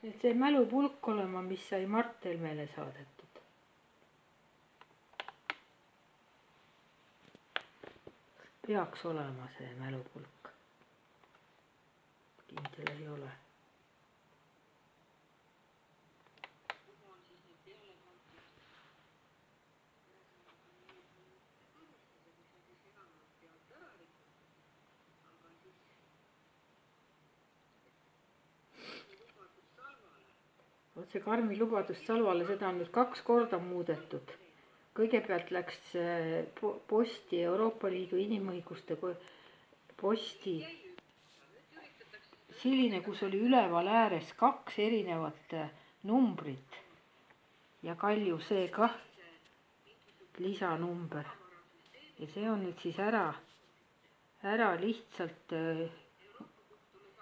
et see mälupulk olema, mis sai Mart Helmele saadetud. Peaks olema see mälupulk. Kindel ei ole. Vot see Karmi lubadus Salvale, seda on nüüd 2 korda muudetud. Kõigepealt läks posti Euroopa Liidu inimõiguste posti selline, kus oli üleval ääres 2 erinevat numbrit ja Kalju see kah lisanumber. Ja see on nüüd siis ära lihtsalt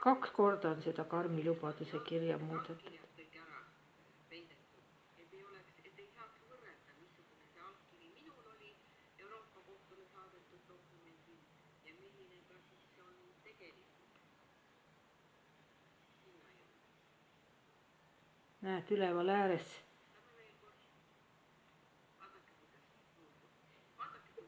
2 korda on seda Karmi lubaduse kirja muudetud. Näed, üleval ääres.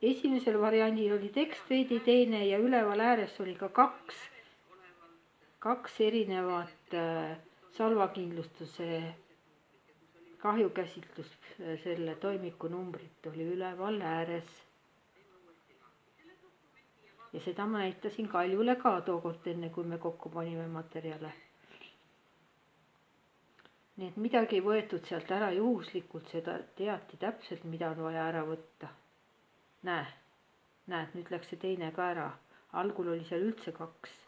Esimesel variandil oli tekst veidi teine ja üleval ääres oli ka 2 erinevat salvakindlustuse kahjukäsitlus selle toimiku numbrit oli üleval ääres. Ja seda ma näitasin Kaljule ka tookord enne, kui me kokku panime materjale. Nii et midagi ei võetud sealt ära juhuslikult, seda teati täpselt, mida on vaja ära võtta. Näed, nüüd läks see teine ka ära. Algul oli seal üldse 2.